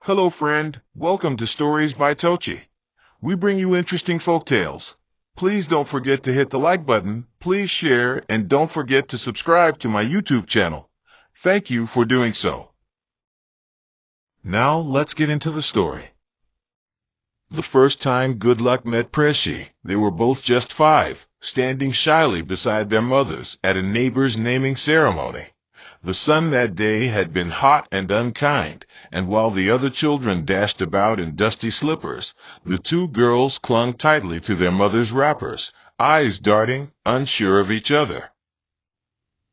Hello friend, welcome to Stories by Tocci. We bring you interesting folk tales. Please don't forget to hit the like button, please share, and don't forget to subscribe to my YouTube channel. Thank you for doing so. Now let's get into the story. The first time Good Luck met Pressy, they were both just 5, standing shyly beside their mothers at a neighbor's naming ceremony. The sun that day had been hot and unkind, and while the other children dashed about in dusty slippers, the two girls clung tightly to their mother's wrappers, eyes darting, unsure of each other.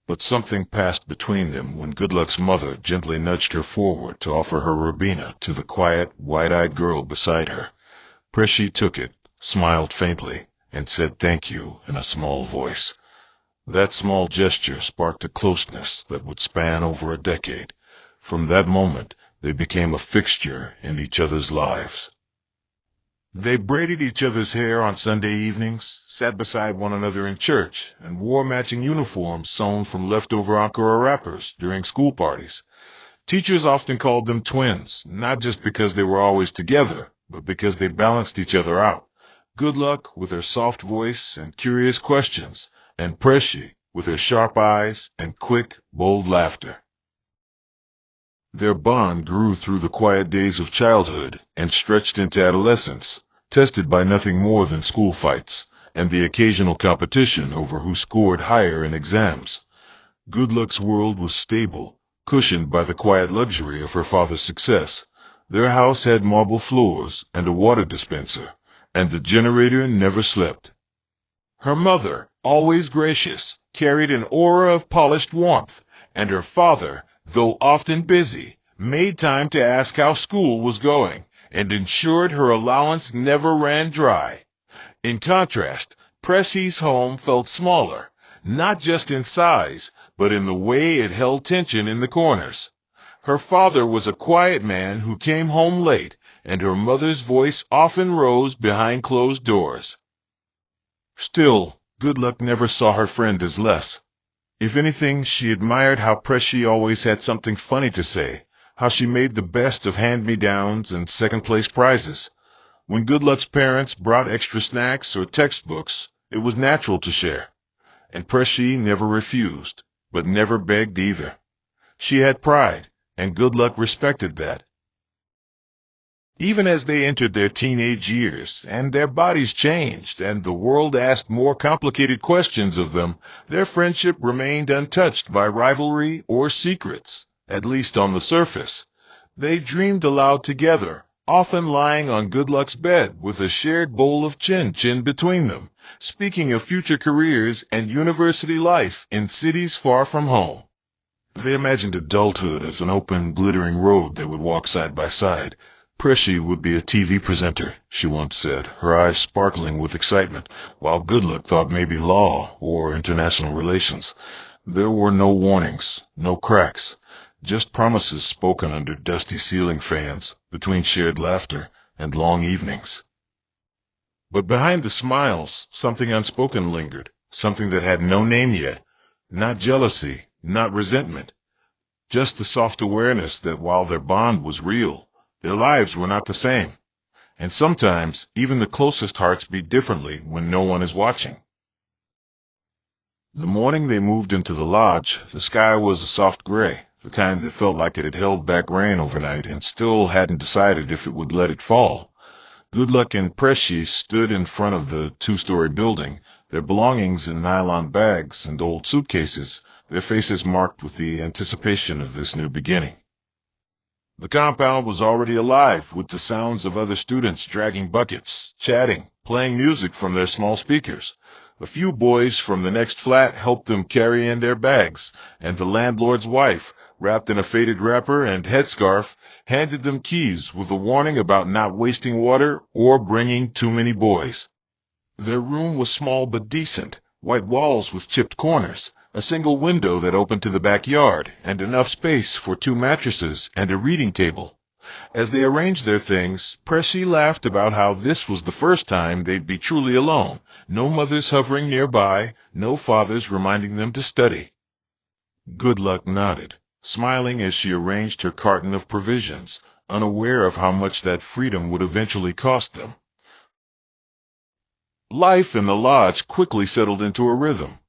But something passed between them when Good Luck's mother gently nudged her forward to offer her Rubina to the quiet, wide-eyed girl beside her. Pressy took it, smiled faintly, and said thank you in a small voice. That small gesture sparked a closeness that would span over a decade. From that moment, they became a fixture in each other's lives. They braided each other's hair on Sunday evenings, sat beside one another in church, and wore matching uniforms sewn from leftover Ankara wrappers during school parties. Teachers often called them twins, not just because they were always together, but because they balanced each other out. Good Luck with her soft voice and curious questions, and Pressy with her sharp eyes and quick, bold laughter. Their bond grew through the quiet days of childhood and stretched into adolescence, tested by nothing more than school fights and the occasional competition over who scored higher in exams. Good Luck's world was stable, cushioned by the quiet luxury of her father's success. Their house had marble floors and a water dispenser, and the generator never slept. Her mother, always gracious, carried an aura of polished warmth, and her father, though often busy, made time to ask how school was going, and ensured her allowance never ran dry. In contrast, Pressy's home felt smaller, not just in size, but in the way it held tension in the corners. Her father was a quiet man who came home late, and her mother's voice often rose behind closed doors. Still, Good Luck never saw her friend as less. If anything, she admired how Pressy always had something funny to say, how she made the best of hand-me-downs and second-place prizes. When Good Luck's parents brought extra snacks or textbooks, it was natural to share. And Pressy never refused, but never begged either. She had pride, and Good Luck respected that. Even as they entered their teenage years, and their bodies changed, and the world asked more complicated questions of them, their friendship remained untouched by rivalry or secrets, at least on the surface. They dreamed aloud together, often lying on Good Luck's bed with a shared bowl of chin-chin between them, speaking of future careers and university life in cities far from home. They imagined adulthood as an open, glittering road they would walk side by side. Pressy would be a TV presenter, she once said, her eyes sparkling with excitement, while Good Luck thought maybe law or international relations. There were no warnings, no cracks, just promises spoken under dusty ceiling fans, between shared laughter and long evenings. But behind the smiles, something unspoken lingered, something that had no name yet. Not jealousy, not resentment, just the soft awareness that while their bond was real, their lives were not the same, and sometimes even the closest hearts beat differently when no one is watching. The morning they moved into the lodge, the sky was a soft gray, the kind that felt like it had held back rain overnight and still hadn't decided if it would let it fall. Good Luck and Pressy stood in front of the 2-story building, their belongings in nylon bags and old suitcases, their faces marked with the anticipation of this new beginning. The compound was already alive with the sounds of other students dragging buckets, chatting, playing music from their small speakers. A few boys from the next flat helped them carry in their bags, and the landlord's wife, wrapped in a faded wrapper and headscarf, handed them keys with a warning about not wasting water or bringing too many boys. Their room was small but decent, white walls with chipped corners, a single window that opened to the backyard, and enough space for 2 mattresses and a reading table. As they arranged their things, Pressy laughed about how this was the first time they'd be truly alone, no mothers hovering nearby, no fathers reminding them to study. Good Luck nodded, smiling as she arranged her carton of provisions, unaware of how much that freedom would eventually cost them. Life in the lodge quickly settled into a rhythm.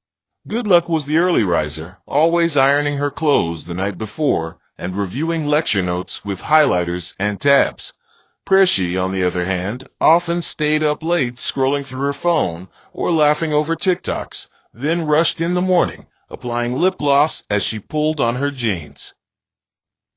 Good Luck was the early riser, always ironing her clothes the night before and reviewing lecture notes with highlighters and tabs. Prissy, on the other hand, often stayed up late scrolling through her phone or laughing over TikToks, then rushed in the morning, applying lip gloss as she pulled on her jeans.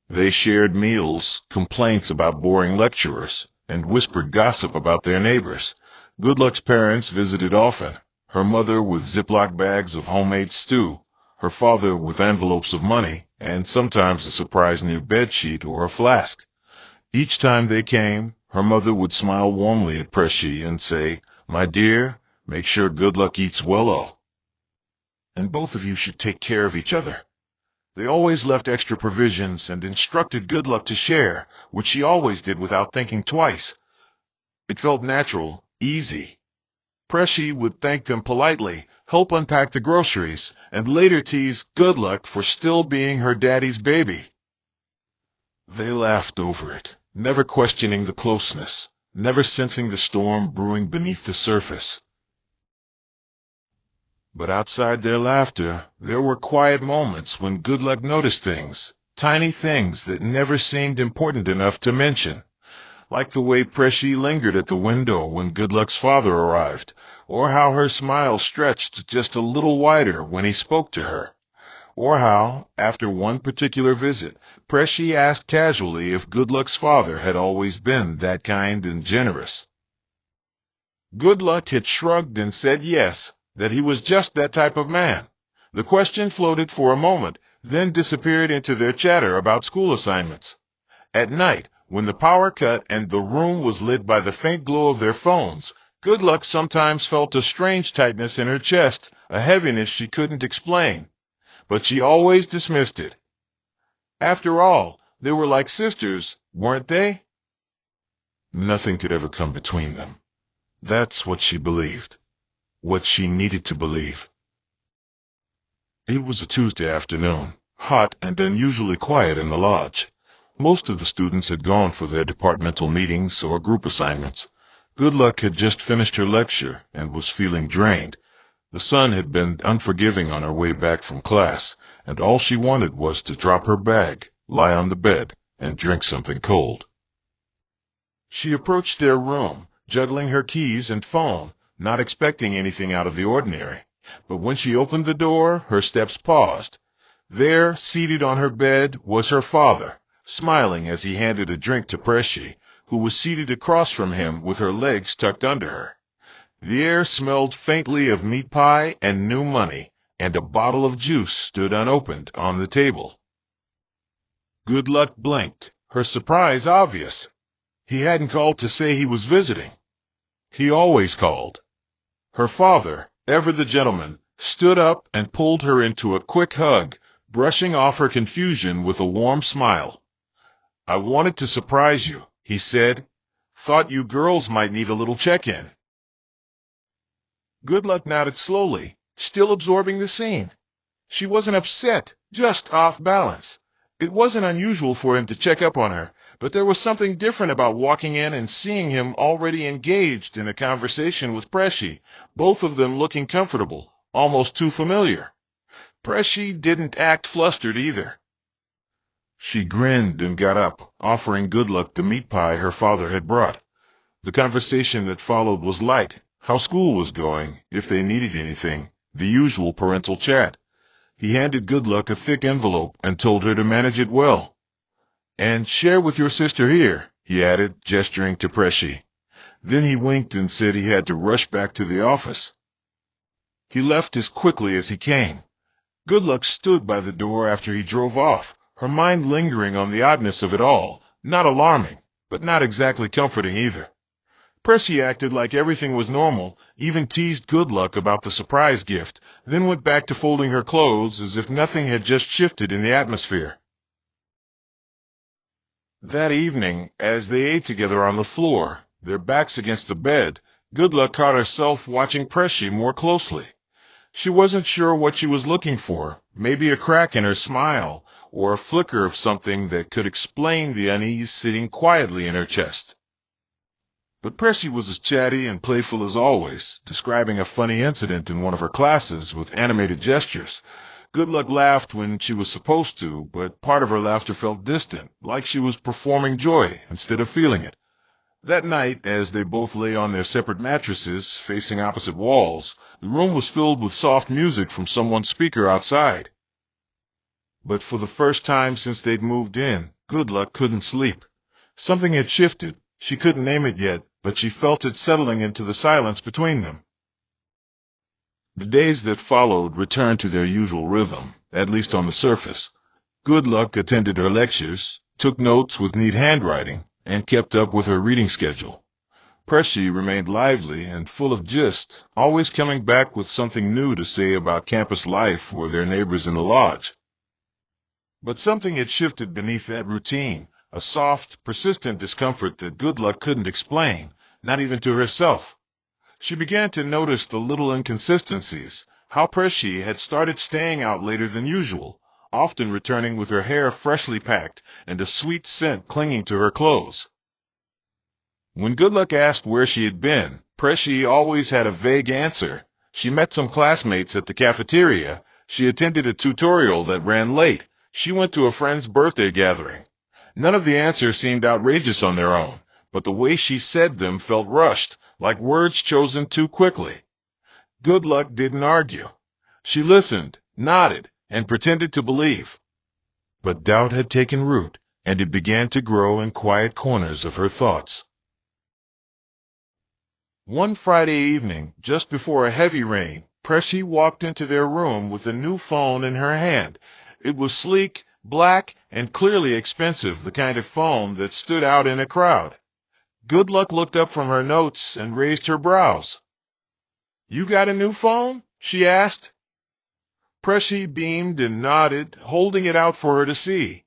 They shared meals, complaints about boring lecturers, and whispered gossip about their neighbors. Good Luck's parents visited often, her mother with Ziploc bags of homemade stew, her father with envelopes of money, and sometimes a surprise new bedsheet or a flask. Each time they came, her mother would smile warmly at Pressy and say, "My dear, make sure Good Luck eats well, and both of you should take care of each other." They always left extra provisions and instructed Good Luck to share, which she always did without thinking twice. It felt natural, easy. Pressy would thank them politely, help unpack the groceries, and later tease Good Luck for still being her daddy's baby. They laughed over it, never questioning the closeness, never sensing the storm brewing beneath the surface. But outside their laughter, there were quiet moments when Good Luck noticed things, tiny things that never seemed important enough to mention. Like the way Pressy lingered at the window when Good Luck's father arrived, or how her smile stretched just a little wider when he spoke to her, or how, after one particular visit, Pressy asked casually if Good Luck's father had always been that kind and generous. Good Luck had shrugged and said yes, that he was just that type of man. The question floated for a moment, then disappeared into their chatter about school assignments. At night, when the power cut and the room was lit by the faint glow of their phones, Good Luck sometimes felt a strange tightness in her chest, a heaviness she couldn't explain. But she always dismissed it. After all, they were like sisters, weren't they? Nothing could ever come between them. That's what she believed. What she needed to believe. It was a Tuesday afternoon, hot and unusually quiet in the lodge. Most of the students had gone for their departmental meetings or group assignments. Good Luck had just finished her lecture and was feeling drained. The sun had been unforgiving on her way back from class, and all she wanted was to drop her bag, lie on the bed, and drink something cold. She approached their room, juggling her keys and phone, not expecting anything out of the ordinary. But when she opened the door, her steps paused. There, seated on her bed, was her father, smiling as he handed a drink to Pressy, who was seated across from him with her legs tucked under her. The air smelled faintly of meat pie and new money, and a bottle of juice stood unopened on the table. Good Luck blinked, her surprise obvious. He hadn't called to say he was visiting. He always called. Her father, ever the gentleman, stood up and pulled her into a quick hug, brushing off her confusion with a warm smile. "I wanted to surprise you," he said. "Thought you girls might need a little check-in." Good Luck nodded slowly, still absorbing the scene. She wasn't upset, just off balance. It wasn't unusual for him to check up on her, but there was something different about walking in and seeing him already engaged in a conversation with Pressy, both of them looking comfortable, almost too familiar. Pressy didn't act flustered either. She grinned and got up, offering Good Luck the meat pie her father had brought. The conversation that followed was light, how school was going, if they needed anything, the usual parental chat. He handed Good Luck a thick envelope and told her to manage it well. "And share with your sister here," he added, gesturing to Pressy. Then he winked and said he had to rush back to the office. He left as quickly as he came. Good Luck stood by the door after he drove off, her mind lingering on the oddness of it all, not alarming, but not exactly comforting either. Pressy acted like everything was normal, even teased Good Luck about the surprise gift, then went back to folding her clothes as if nothing had just shifted in the atmosphere. That evening, as they ate together on the floor, their backs against the bed, Good Luck caught herself watching Pressy more closely. She wasn't sure what she was looking for, maybe a crack in her smile, or a flicker of something that could explain the unease sitting quietly in her chest. But Percy was as chatty and playful as always, describing a funny incident in one of her classes with animated gestures. Good Luck laughed when she was supposed to, but part of her laughter felt distant, like she was performing joy instead of feeling it. That night, as they both lay on their separate mattresses, facing opposite walls, the room was filled with soft music from someone's speaker outside. But for the first time since they'd moved in, Good Luck couldn't sleep. Something had shifted. She couldn't name it yet, but she felt it settling into the silence between them. The days that followed returned to their usual rhythm, at least on the surface. Good Luck attended her lectures, took notes with neat handwriting, and kept up with her reading schedule. Percy remained lively and full of gist, always coming back with something new to say about campus life or their neighbors in the lodge. But something had shifted beneath that routine, a soft, persistent discomfort that Good Luck couldn't explain, not even to herself. She began to notice the little inconsistencies, how Percy had started staying out later than usual, often returning with her hair freshly packed and a sweet scent clinging to her clothes. When Good Luck asked where she had been, Percy always had a vague answer. She met some classmates at the cafeteria. She attended a tutorial that ran late. She went to a friend's birthday gathering. None of the answers seemed outrageous on their own, but the way she said them felt rushed, like words chosen too quickly. Good Luck didn't argue. She listened, nodded, and pretended to believe. But doubt had taken root, and it began to grow in quiet corners of her thoughts. One Friday evening, just before a heavy rain, Percy walked into their room with a new phone in her hand. It was sleek, black, and clearly expensive, the kind of phone that stood out in a crowd. Good Luck looked up from her notes and raised her brows. "You got a new phone?" she asked. Percy beamed and nodded, holding it out for her to see.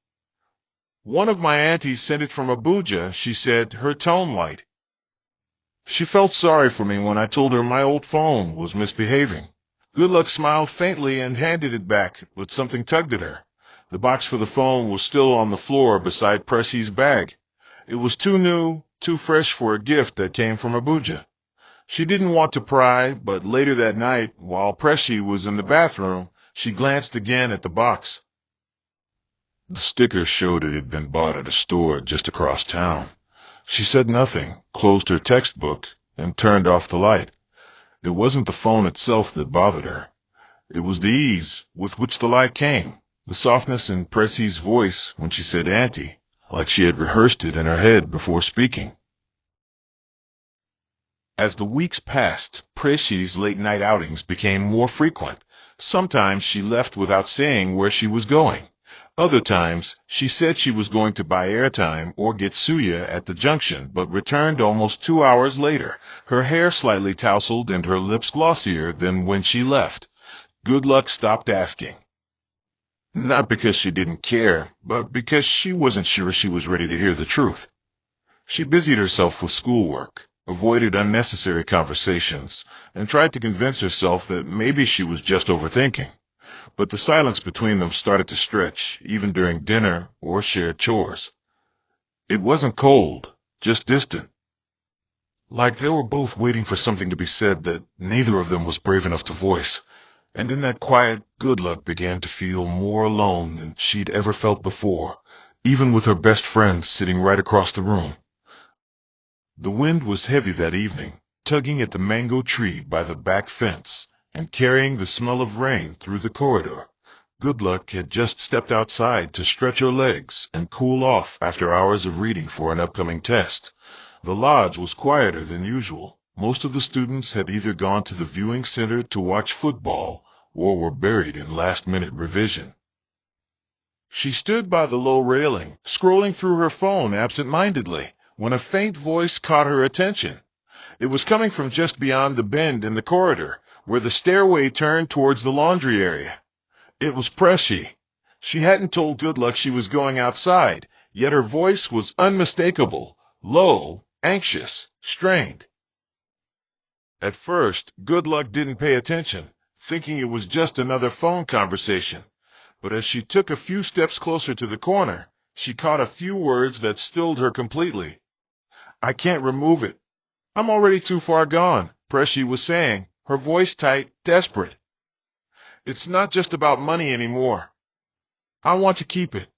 "One of my aunties sent it from Abuja," she said, her tone light. She felt sorry for me when I told her my old phone was misbehaving. Good Luck smiled faintly and handed it back, but something tugged at her. The box for the phone was still on the floor beside Percy's bag. It was too new, too fresh for a gift that came from Abuja. She didn't want to pry, but later that night, while Percy was in the bathroom, she glanced again at the box. The sticker showed it had been bought at a store just across town. She said nothing, closed her textbook, and turned off the light. It wasn't the phone itself that bothered her. It was the ease with which the light came, the softness in Percy's voice when she said "Auntie," like she had rehearsed it in her head before speaking. As the weeks passed, Percy's late-night outings became more frequent. Sometimes she left without saying where she was going. Other times, she said she was going to buy airtime or get suya at the junction, but returned almost 2 hours later, her hair slightly tousled and her lips glossier than when she left. Good Luck stopped asking. Not because she didn't care, but because she wasn't sure she was ready to hear the truth. She busied herself with schoolwork, avoided unnecessary conversations, and tried to convince herself that maybe she was just overthinking. But the silence between them started to stretch, even during dinner or shared chores. It wasn't cold, just distant. Like they were both waiting for something to be said that neither of them was brave enough to voice. And in that quiet, Good Luck began to feel more alone than she'd ever felt before, even with her best friend sitting right across the room. The wind was heavy that evening, tugging at the mango tree by the back fence and carrying the smell of rain through the corridor. Good Luck had just stepped outside to stretch her legs and cool off after hours of reading for an upcoming test. The lodge was quieter than usual. Most of the students had either gone to the viewing center to watch football or were buried in last-minute revision. She stood by the low railing, scrolling through her phone absent-mindedly, when a faint voice caught her attention. It was coming from just beyond the bend in the corridor, where the stairway turned towards the laundry area. It was Percy. She hadn't told Good Luck she was going outside, yet her voice was unmistakable, low, anxious, strained. At first, Good Luck didn't pay attention. thinking it was just another phone conversation. But as she took a few steps closer to the corner, she caught a few words that stilled her completely. "I can't remove it. I'm already too far gone," Pressy was saying, her voice tight, desperate. "It's not just about money anymore. I want to keep it.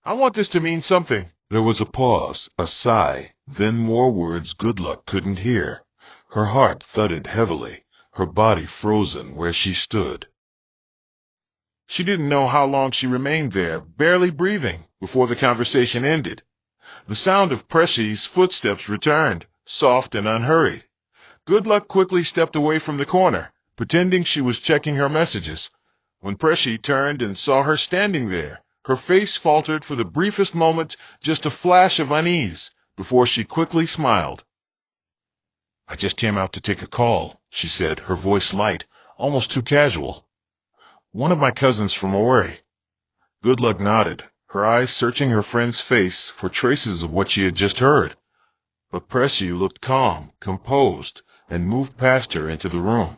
I want this to mean something." There was a pause, a sigh, then more words Goodluck couldn't hear. Her heart thudded heavily, her body frozen where she stood. She didn't know how long she remained there, barely breathing, before the conversation ended. The sound of Pressy's footsteps returned, soft and unhurried. Goodluck quickly stepped away from the corner, pretending she was checking her messages. When Pressy turned and saw her standing there, her face faltered for the briefest moment, just a flash of unease, before she quickly smiled. "I just came out to take a call," she said, her voice light, almost too casual. "One of my cousins from Ori." Goodluck nodded, her eyes searching her friend's face for traces of what she had just heard. But Pressy looked calm, composed, and moved past her into the room.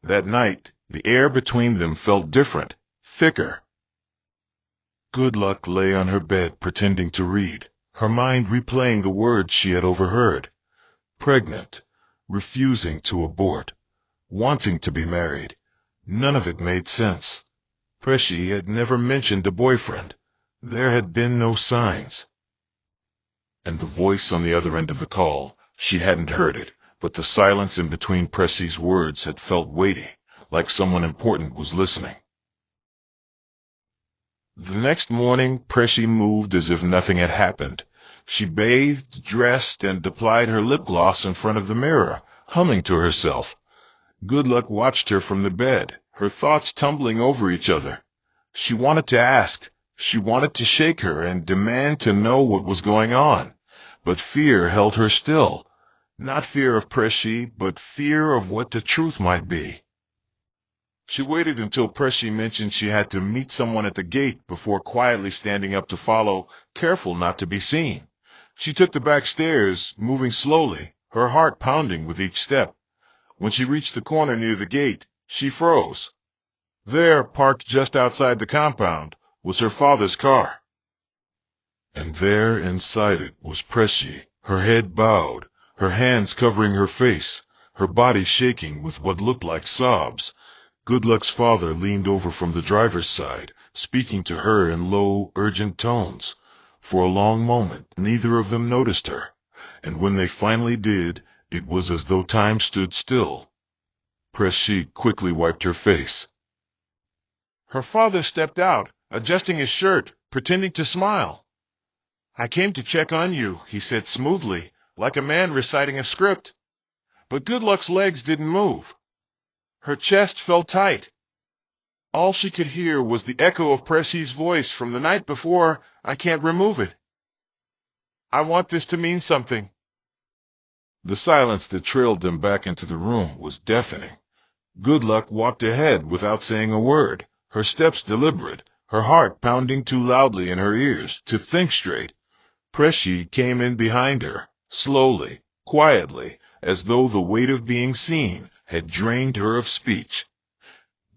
That night, the air between them felt different, thicker. Goodluck lay on her bed pretending to read, her mind replaying the words she had overheard. Pregnant, refusing to abort, wanting to be married. None of it made sense. Pressy had never mentioned a boyfriend. There had been no signs. And the voice on the other end of the call, she hadn't heard it, but the silence in between Pressy's words had felt weighty, like someone important was listening. The next morning, Pressy moved as if nothing had happened. She bathed, dressed, and applied her lip gloss in front of the mirror, humming to herself. Goodluck watched her from the bed, her thoughts tumbling over each other. She wanted to ask, she wanted to shake her and demand to know what was going on. But fear held her still. Not fear of Pressy, but fear of what the truth might be. She waited until Pressy mentioned she had to meet someone at the gate before quietly standing up to follow, careful not to be seen. She took the back stairs, moving slowly, her heart pounding with each step. When she reached the corner near the gate, she froze. There, parked just outside the compound, was her father's car. And there inside it was Pressy, her head bowed, her hands covering her face, her body shaking with what looked like sobs. Goodluck's father leaned over from the driver's side, speaking to her in low, urgent tones. For a long moment, neither of them noticed her, and when they finally did, it was as though time stood still. Pressy quickly wiped her face. Her father stepped out, adjusting his shirt, pretending to smile. "I came to check on you," he said smoothly, like a man reciting a script. But Goodluck's legs didn't move. Her chest felt tight. All she could hear was the echo of Pressy's voice from the night before. "I can't remove it. I want this to mean something." The silence that trailed them back into the room was deafening. Goodluck walked ahead without saying a word, her steps deliberate, her heart pounding too loudly in her ears to think straight. Pressy came in behind her, slowly, quietly, as though the weight of being seen had drained her of speech.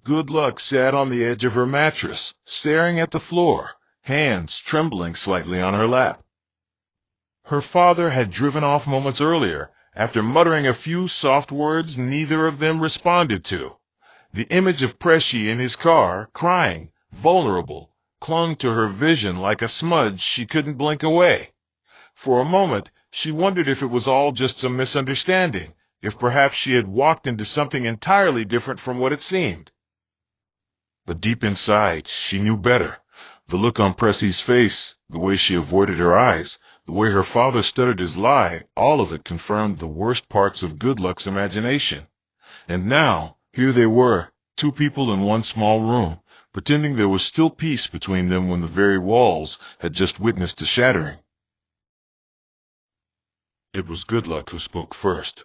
Goodluck sat on the edge of her mattress, staring at the floor, hands trembling slightly on her lap. Her father had driven off moments earlier, after muttering a few soft words neither of them responded to. The image of Pressy in his car, crying, vulnerable, clung to her vision like a smudge she couldn't blink away. For a moment, she wondered if it was all just some misunderstanding, if perhaps she had walked into something entirely different from what it seemed. But deep inside, she knew better. The look on Pressy's face, the way she avoided her eyes, the way her father stuttered his lie, all of it confirmed the worst parts of Goodluck's imagination. And now, here they were, two people in one small room, pretending there was still peace between them when the very walls had just witnessed a shattering. It was Goodluck who spoke first.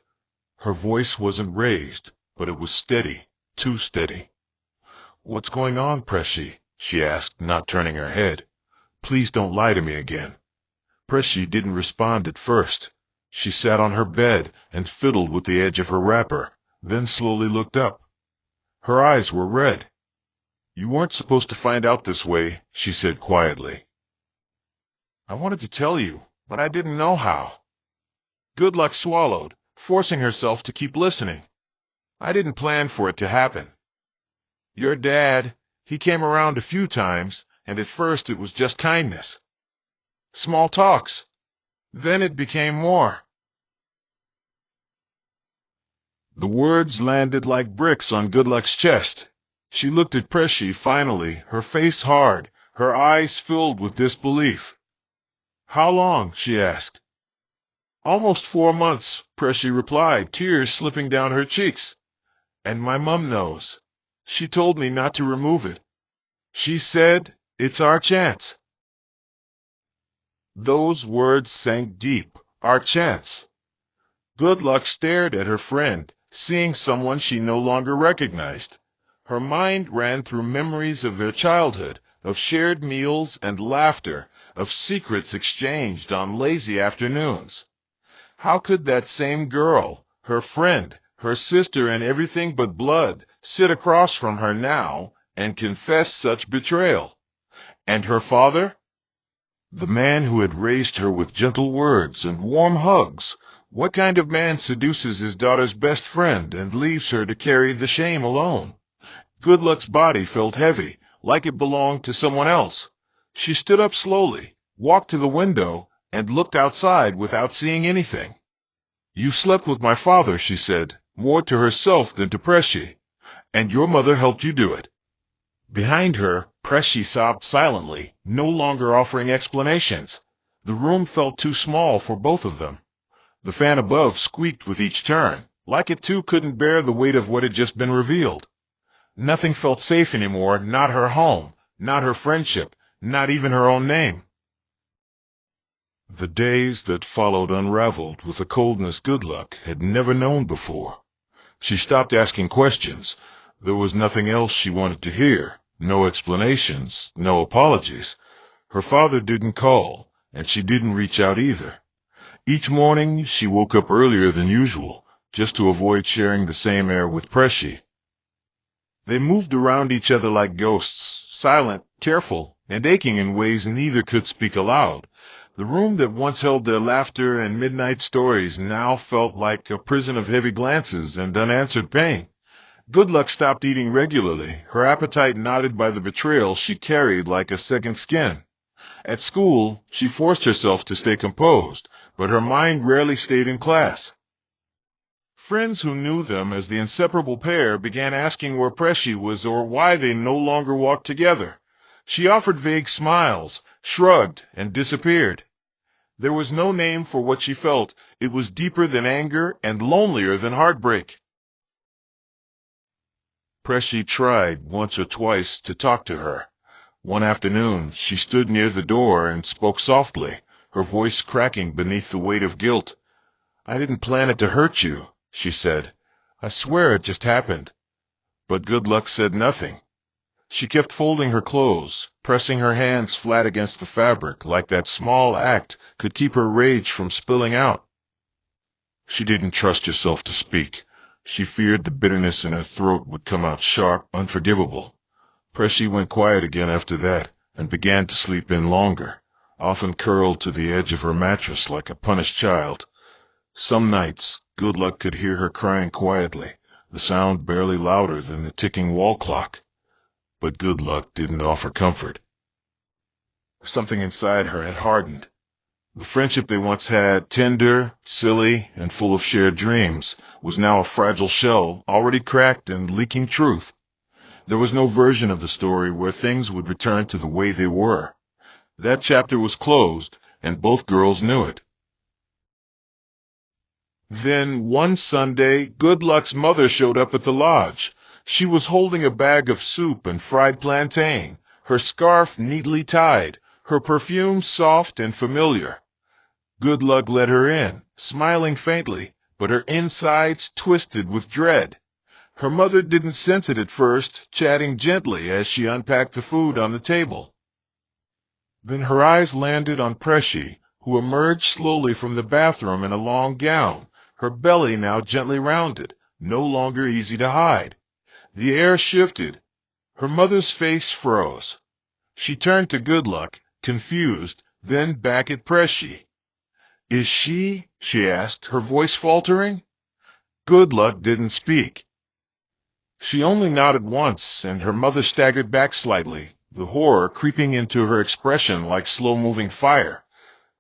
Her voice wasn't raised, but it was steady, too steady. "What's going on, Pressy?" she asked, not turning her head. "Please don't lie to me again." Pressy didn't respond at first. She sat on her bed and fiddled with the edge of her wrapper, then slowly looked up. Her eyes were red. "You weren't supposed to find out this way," she said quietly. "I wanted to tell you, but I didn't know how." Good Luck swallowed, forcing herself to keep listening. "I didn't plan for it to happen. Your dad, he came around a few times, and at first it was just kindness. Small talks. Then it became more." The words landed like bricks on Good Luck's chest. She looked at Pressy finally, her face hard, her eyes filled with disbelief. "How long?" she asked. "Almost 4 months," Pressy replied, tears slipping down her cheeks. "And my mum knows. She told me not to remove it. She said, it's our chance." Those words sank deep. Our chance. Good Luck stared at her friend, seeing someone she no longer recognized. Her mind ran through memories of their childhood, of shared meals and laughter, of secrets exchanged on lazy afternoons. How could that same girl, her friend, her sister and everything but blood, sit across from her now and confess such betrayal? And her father? The man who had raised her with gentle words and warm hugs. What kind of man seduces his daughter's best friend and leaves her to carry the shame alone? Good Luck's body felt heavy, like it belonged to someone else. She stood up slowly, walked to the window, and looked outside without seeing anything. "You slept with my father," she said, more to herself than to Pressy. "And your mother helped you do it." Behind her, Pressy sobbed silently, no longer offering explanations. The room felt too small for both of them. The fan above squeaked with each turn, like it too couldn't bear the weight of what had just been revealed. Nothing felt safe anymore, not her home, not her friendship, not even her own name. The days that followed unraveled with a coldness Good Luck had never known before. She stopped asking questions. There was nothing else she wanted to hear, no explanations, no apologies. Her father didn't call, and she didn't reach out either. Each morning she woke up earlier than usual, just to avoid sharing the same air with Pressy. They moved around each other like ghosts, silent, careful, and aching in ways neither could speak aloud. The room that once held their laughter and midnight stories now felt like a prison of heavy glances and unanswered pain. Good Luck stopped eating regularly, her appetite knotted by the betrayal she carried like a second skin. At school, she forced herself to stay composed, but her mind rarely stayed in class. Friends who knew them as the inseparable pair began asking where Pressy was or why they no longer walked together. She offered vague smiles, shrugged, and disappeared. There was no name for what she felt. It was deeper than anger and lonelier than heartbreak. Pressy tried once or twice to talk to her. One afternoon, she stood near the door and spoke softly, her voice cracking beneath the weight of guilt. "I didn't plan it to hurt you," she said. "I swear it just happened." But Good Luck said nothing. She kept folding her clothes, pressing her hands flat against the fabric, like that small act could keep her rage from spilling out. She didn't trust herself to speak. She feared the bitterness in her throat would come out sharp, unforgivable. Pressy went quiet again after that, and began to sleep in longer, often curled to the edge of her mattress like a punished child. Some nights, Good Luck could hear her crying quietly, the sound barely louder than the ticking wall clock. But Good Luck didn't offer comfort. Something inside her had hardened. The friendship they once had, tender, silly, and full of shared dreams, was now a fragile shell, already cracked and leaking truth. There was no version of the story where things would return to the way they were. That chapter was closed, and both girls knew it. Then, one Sunday, Good Luck's mother showed up at the lodge. She was holding a bag of soup and fried plantain, her scarf neatly tied, her perfume soft and familiar. Good Luck let her in, smiling faintly, but her insides twisted with dread. Her mother didn't sense it at first, chatting gently as she unpacked the food on the table. Then her eyes landed on Pressy, who emerged slowly from the bathroom in a long gown, her belly now gently rounded, no longer easy to hide. The air shifted. Her mother's face froze. She turned to Good Luck, confused, then back at Pressy. "Is she asked, her voice faltering. Good Luck didn't speak. She only nodded once, and her mother staggered back slightly, the horror creeping into her expression like slow-moving fire.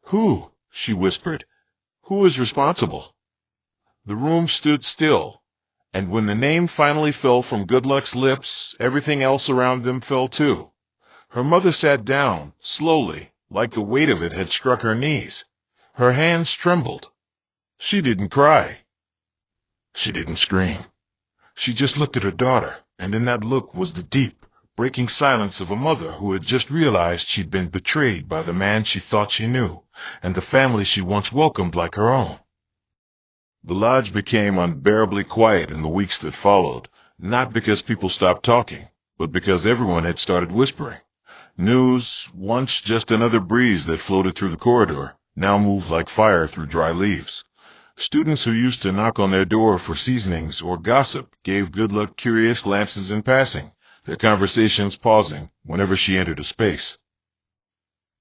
"Who?" she whispered. "Who is responsible?" The room stood still, and when the name finally fell from Good Luck's lips, everything else around them fell too. Her mother sat down, slowly, like the weight of it had struck her knees. Her hands trembled. She didn't cry. She didn't scream. She just looked at her daughter, and in that look was the deep, breaking silence of a mother who had just realized she'd been betrayed by the man she thought she knew, and the family she once welcomed like her own. The lodge became unbearably quiet in the weeks that followed, not because people stopped talking, but because everyone had started whispering. News, once just another breeze that floated through the corridor, now moved like fire through dry leaves. Students who used to knock on their door for seasonings or gossip gave Good Luck curious glances in passing, their conversations pausing whenever she entered a space.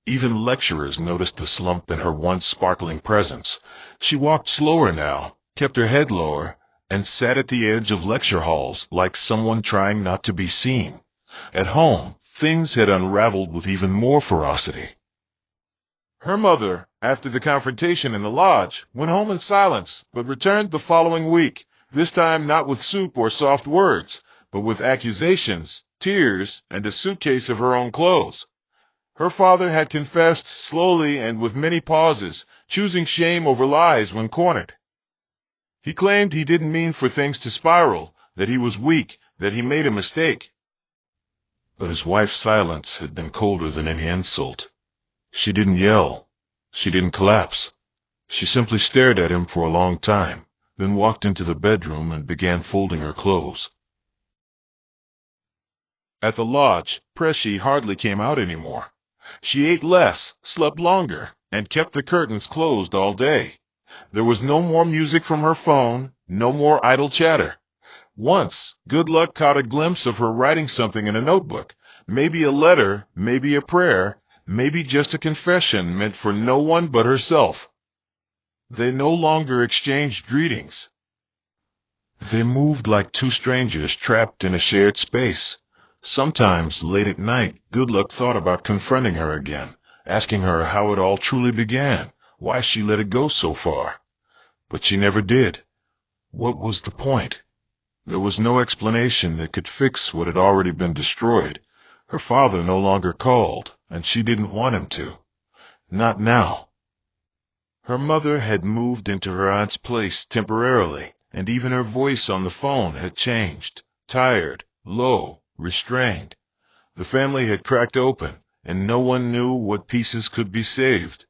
Even lecturers noticed the slump in her once sparkling presence. She walked slower now, kept her head lower, and sat at the edge of lecture halls like someone trying not to be seen. At home, things had unraveled with even more ferocity. Her mother, after the confrontation in the lodge, went home in silence, but returned the following week, this time not with soup or soft words, but with accusations, tears, and a suitcase of her own clothes. Her father had confessed slowly and with many pauses, choosing shame over lies when cornered. He claimed he didn't mean for things to spiral, that he was weak, that he made a mistake. But his wife's silence had been colder than any insult. She didn't yell. She didn't collapse. She simply stared at him for a long time, then walked into the bedroom and began folding her clothes. At the lodge, Pressy hardly came out anymore. She ate less, slept longer, and kept the curtains closed all day. There was no more music from her phone, no more idle chatter. Once, Good Luck caught a glimpse of her writing something in a notebook, maybe a letter, maybe a prayer, maybe just a confession meant for no one but herself. They no longer exchanged greetings. They moved like two strangers trapped in a shared space. Sometimes, late at night, Good Luck thought about confronting her again, asking her how it all truly began, why she let it go so far. But she never did. What was the point? There was no explanation that could fix what had already been destroyed. Her father no longer called, and she didn't want him to. Not now. Her mother had moved into her aunt's place temporarily, and even her voice on the phone had changed, tired, low, restrained. The family had cracked open, and no one knew what pieces could be saved.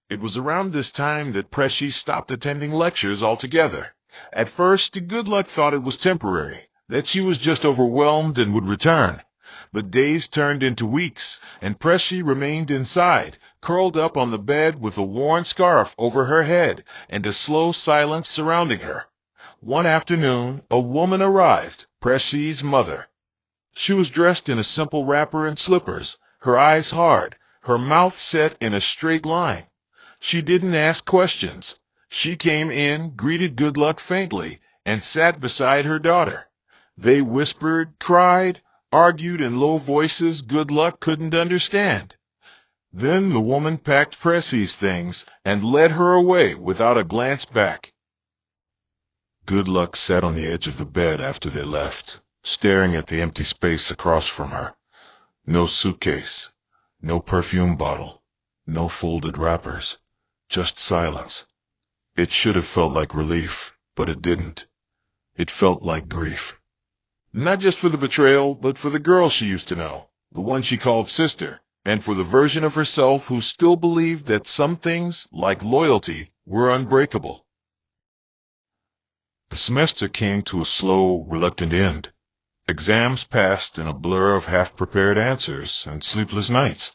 It was around this time that Pressy stopped attending lectures altogether. At first, Good Luck thought it was temporary, that she was just overwhelmed and would return. But days turned into weeks, and Pressy remained inside, curled up on the bed with a worn scarf over her head and a slow silence surrounding her. One afternoon, a woman arrived, Pressy's mother. She was dressed in a simple wrapper and slippers, her eyes hard, her mouth set in a straight line. She didn't ask questions. She came in, greeted Good Luck faintly, and sat beside her daughter. They whispered, cried, argued in low voices Good Luck couldn't understand. Then the woman packed Pressy's things and led her away without a glance back. Good Luck sat on the edge of the bed after they left, staring at the empty space across from her. No suitcase, no perfume bottle, no folded wrappers, just silence. It should have felt like relief, but it didn't. It felt like grief. Not just for the betrayal, but for the girl she used to know, the one she called sister, and for the version of herself who still believed that some things, like loyalty, were unbreakable. The semester came to a slow, reluctant end. Exams passed in a blur of half-prepared answers and sleepless nights.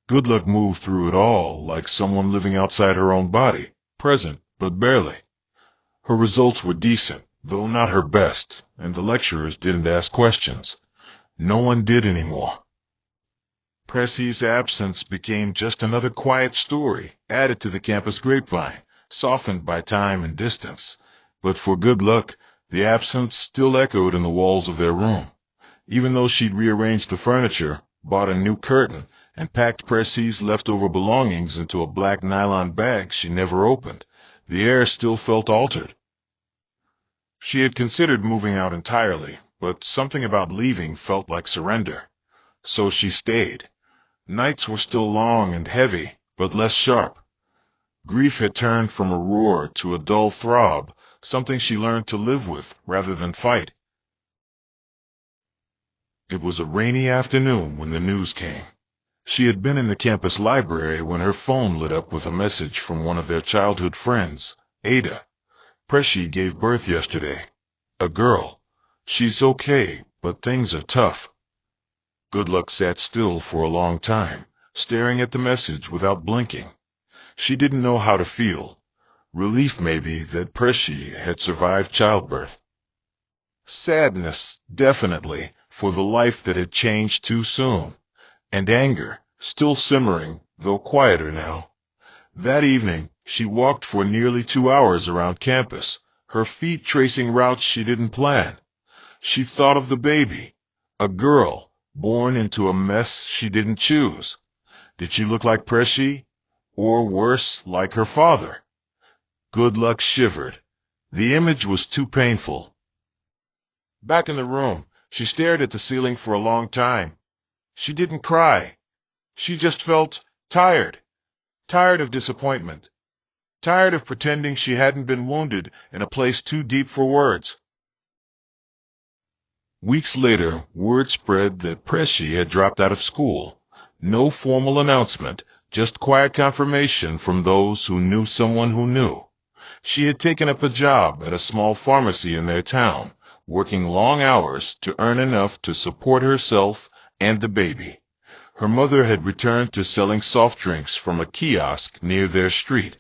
Good Luck moved through it all like someone living outside her own body, present but barely. Her results were decent, though not her best, and the lecturers didn't ask questions. No one did anymore. Pressy's absence became just another quiet story added to the campus grapevine, softened by time and distance. But for good luck, the absence still echoed in the walls of their room. Even though she'd rearranged the furniture, bought a new curtain, and packed Pressy's leftover belongings into a black nylon bag she never opened, the air still felt altered. She had considered moving out entirely, but something about leaving felt like surrender. So she stayed. Nights were still long and heavy, but less sharp. Grief had turned from a roar to a dull throb, something she learned to live with rather than fight. It was a rainy afternoon when the news came. She had been in the campus library when her phone lit up with a message from one of their childhood friends, Ada. Pressy gave birth yesterday. A girl. She's okay, but things are tough. Goodluck sat still for a long time, staring at the message without blinking. She didn't know how to feel. Relief, maybe, that Pressy had survived childbirth. Sadness, definitely, for the life that had changed too soon. And anger, still simmering, though quieter now. That evening, she walked for nearly 2 hours around campus, her feet tracing routes she didn't plan. She thought of the baby, a girl, born into a mess she didn't choose. Did she look like Pressy? Or worse, like her father? Goodluck shivered. The image was too painful. Back in the room, she stared at the ceiling for a long time. She didn't cry. She just felt tired. Tired of disappointment. Tired of pretending she hadn't been wounded in a place too deep for words. Weeks later, word spread that Pressy had dropped out of school. No formal announcement, just quiet confirmation from those who knew someone who knew. She had taken up a job at a small pharmacy in their town, working long hours to earn enough to support herself and the baby. Her mother had returned to selling soft drinks from a kiosk near their street.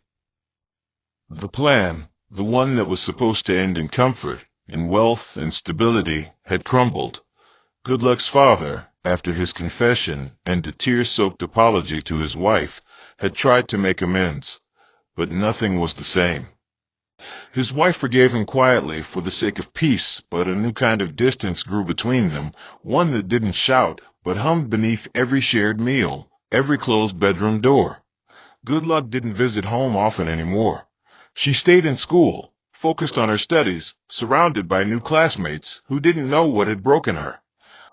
The plan, the one that was supposed to end in comfort, in wealth and stability, had crumbled. Goodluck's father, after his confession and a tear-soaked apology to his wife, had tried to make amends, but nothing was the same. His wife forgave him quietly for the sake of peace, but a new kind of distance grew between them, one that didn't shout, but hummed beneath every shared meal, every closed bedroom door. Goodluck didn't visit home often anymore. She stayed in school, focused on her studies, surrounded by new classmates who didn't know what had broken her.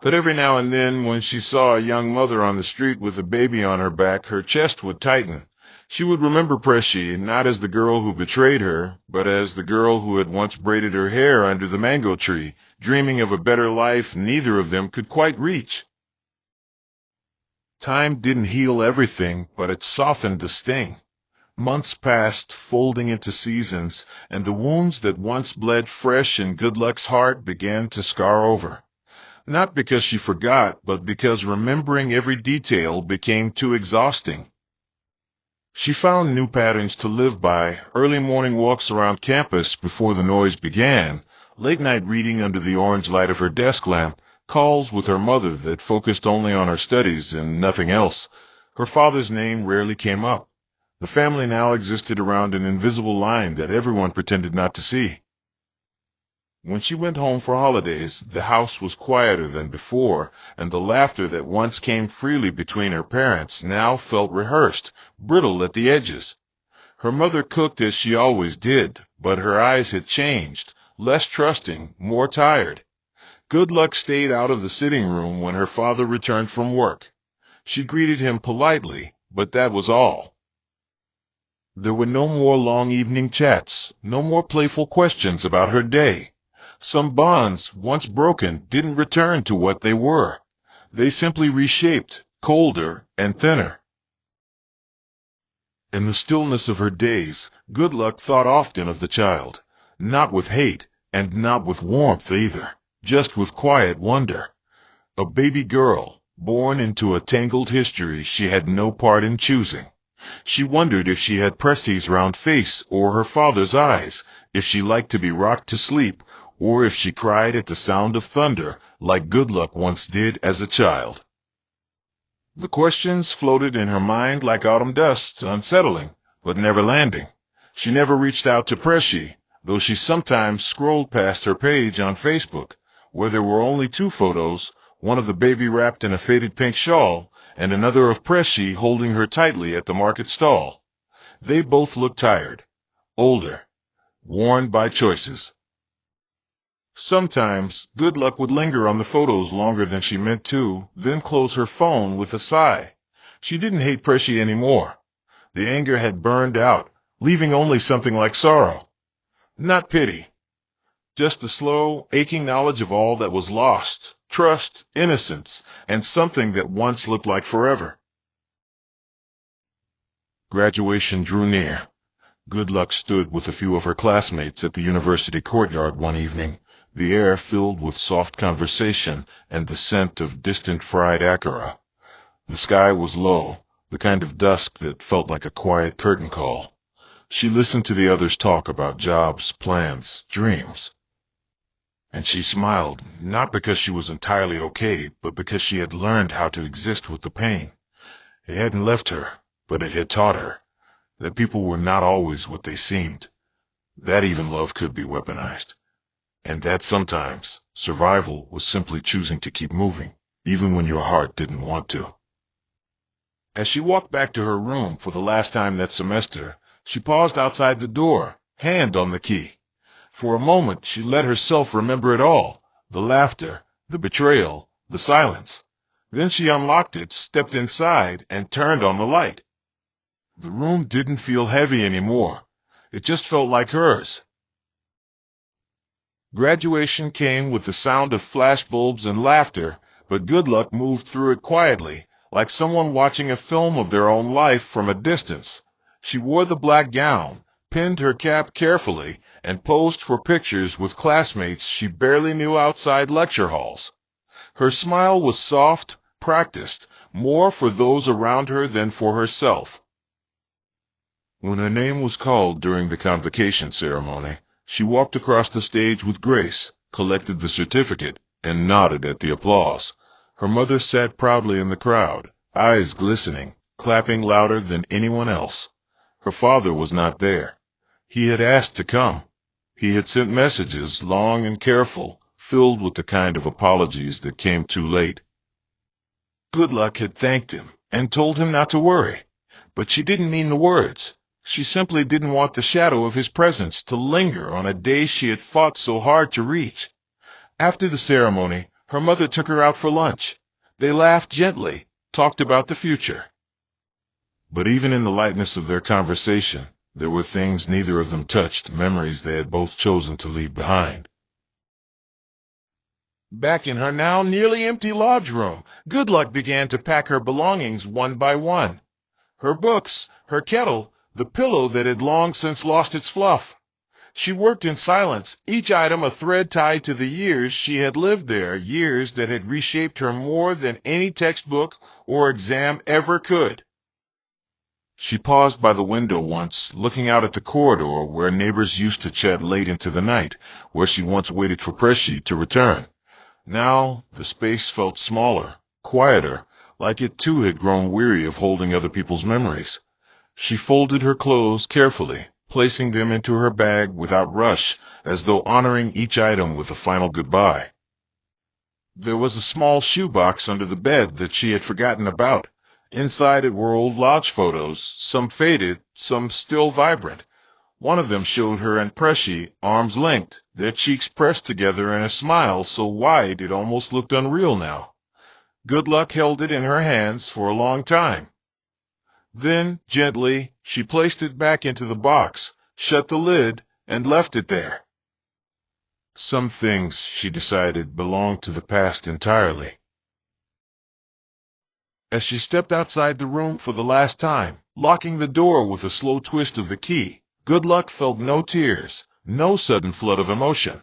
But every now and then, when she saw a young mother on the street with a baby on her back, her chest would tighten. She would remember Pressy not as the girl who betrayed her, but as the girl who had once braided her hair under the mango tree, dreaming of a better life neither of them could quite reach. Time didn't heal everything, but it softened the sting. Months passed, folding into seasons, and the wounds that once bled fresh in Goodluck's heart began to scar over. Not because she forgot, but because remembering every detail became too exhausting. She found new patterns to live by, early morning walks around campus before the noise began, late-night reading under the orange light of her desk lamp, calls with her mother that focused only on her studies and nothing else. Her father's name rarely came up. The family now existed around an invisible line that everyone pretended not to see. When she went home for holidays, the house was quieter than before, and the laughter that once came freely between her parents now felt rehearsed, brittle at the edges. Her mother cooked as she always did, but her eyes had changed, less trusting, more tired. Goodluck stayed out of the sitting room when her father returned from work. She greeted him politely, but that was all. There were no more long evening chats, no more playful questions about her day. Some bonds, once broken, didn't return to what they were. They simply reshaped, colder and thinner. In the stillness of her days, Goodluck thought often of the child, not with hate, and not with warmth either, just with quiet wonder. A baby girl, born into a tangled history she had no part in choosing. She wondered if she had Pressy's round face or her father's eyes, if she liked to be rocked to sleep, or if she cried at the sound of thunder like Good Luck once did as a child. The questions floated in her mind like autumn dust, unsettling, but never landing. She never reached out to Pressy, though she sometimes scrolled past her page on Facebook, where there were only two photos, one of the baby wrapped in a faded pink shawl, and another of Pressy holding her tightly at the market stall. They both looked tired, older, worn by choices. Sometimes, Good Luck would linger on the photos longer than she meant to, then close her phone with a sigh. She didn't hate Pressy anymore. The anger had burned out, leaving only something like sorrow. Not pity. Just the slow, aching knowledge of all that was lost, trust, innocence, and something that once looked like forever. Graduation drew near. Good Luck stood with a few of her classmates at the university courtyard one evening, the air filled with soft conversation and the scent of distant fried akara. The sky was low, the kind of dusk that felt like a quiet curtain call. She listened to the others talk about jobs, plans, dreams. And she smiled, not because she was entirely okay, but because she had learned how to exist with the pain. It hadn't left her, but it had taught her that people were not always what they seemed, that even love could be weaponized, and that sometimes survival was simply choosing to keep moving, even when your heart didn't want to. As she walked back to her room for the last time that semester, she paused outside the door, hand on the key. For a moment she let herself remember it all, the laughter, the betrayal, the silence. Then she unlocked it, stepped inside, and turned on the light. The room didn't feel heavy anymore. It just felt like hers. Graduation came with the sound of flashbulbs and laughter, but Good Luck moved through it quietly, like someone watching a film of their own life from a distance. She wore the black gown, pinned her cap carefully, and posed for pictures with classmates she barely knew outside lecture halls. Her smile was soft, practiced, more for those around her than for herself. When her name was called during the convocation ceremony, she walked across the stage with grace, collected the certificate, and nodded at the applause. Her mother sat proudly in the crowd, eyes glistening, clapping louder than anyone else. Her father was not there. He had asked to come. He had sent messages, long and careful, filled with the kind of apologies that came too late. Good Luck had thanked him and told him not to worry, but she didn't mean the words. She simply didn't want the shadow of his presence to linger on a day she had fought so hard to reach. After the ceremony, her mother took her out for lunch. They laughed gently, talked about the future. But even in the lightness of their conversation, there were things neither of them touched, memories they had both chosen to leave behind. Back in her now nearly empty lodge room, Good Luck began to pack her belongings one by one. Her books, her kettle, the pillow that had long since lost its fluff. She worked in silence, each item a thread tied to the years she had lived there, years that had reshaped her more than any textbook or exam ever could. She paused by the window once, looking out at the corridor where neighbors used to chat late into the night, where she once waited for Pressy to return. Now the space felt smaller, quieter, like it too had grown weary of holding other people's memories. She folded her clothes carefully, placing them into her bag without rush, as though honoring each item with a final goodbye. There was a small shoebox under the bed that she had forgotten about. Inside it were old lodge photos, some faded, some still vibrant. One of them showed her and Pressy, arms linked, their cheeks pressed together in a smile so wide it almost looked unreal now. Good Luck held it in her hands for a long time. Then, gently, she placed it back into the box, shut the lid, and left it there. Some things, she decided, belonged to the past entirely. As she stepped outside the room for the last time, locking the door with a slow twist of the key, Good Luck felt no tears, no sudden flood of emotion,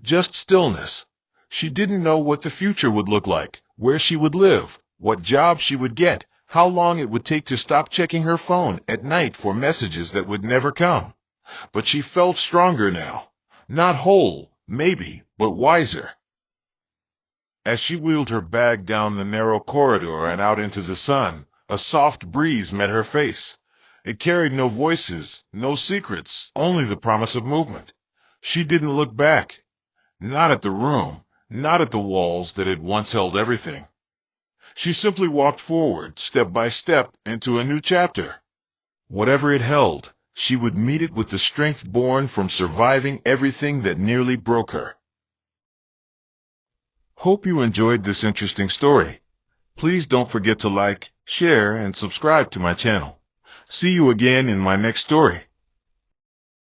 just stillness. She didn't know what the future would look like, where she would live, what job she would get, how long it would take to stop checking her phone at night for messages that would never come. But she felt stronger now, not whole, maybe, but wiser. As she wheeled her bag down the narrow corridor and out into the sun, a soft breeze met her face. It carried no voices, no secrets, only the promise of movement. She didn't look back. Not at the room, not at the walls that had once held everything. She simply walked forward, step by step, into a new chapter. Whatever it held, she would meet it with the strength born from surviving everything that nearly broke her. Hope you enjoyed this interesting story. Please don't forget to like, share, and subscribe to my channel. See you again in my next story.